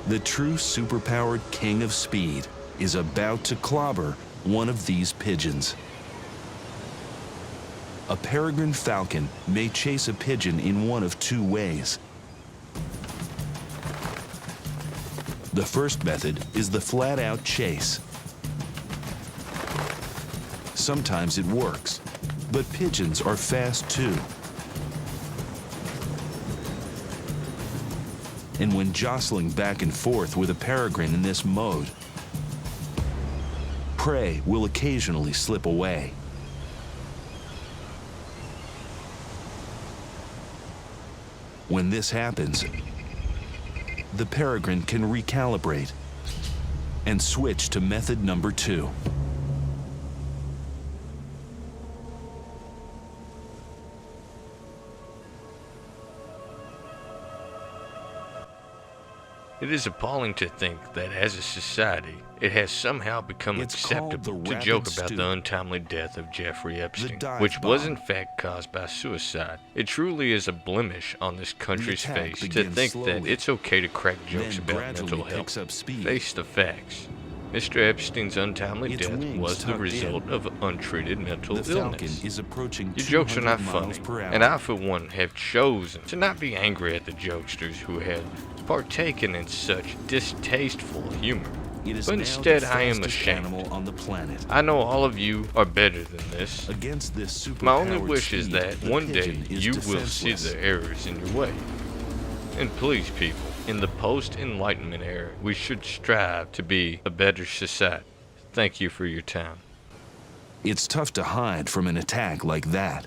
The true superpowered king of speed is about to clobber one of these pigeons. A peregrine falcon may chase a pigeon in one of two ways. The first method is the flat-out chase. Sometimes it works, but pigeons are fast too. And when jostling back and forth with a peregrine in this mode, prey will occasionally slip away. When this happens, the peregrine can recalibrate and switch to method number 2. It is appalling to think that as a society, it has somehow become acceptable to joke about the untimely death of Jeffrey Epstein, which was in fact caused by suicide. It truly is a blemish on this country's face to think that it's okay to crack jokes about mental health. Face the facts. Mr. Epstein's untimely death was the result of untreated mental illness. Your jokes are not funny, and I for one have chosen to not be angry at the jokesters who had partaken in such distasteful humor. But instead I am ashamed. On the planet. I know all of you are better than this. Against this My only wish is that one day you will see the errors in your way. And please, people, in the post-enlightenment era, we should strive to be a better society. Thank you for your time. It's tough to hide from an attack like that.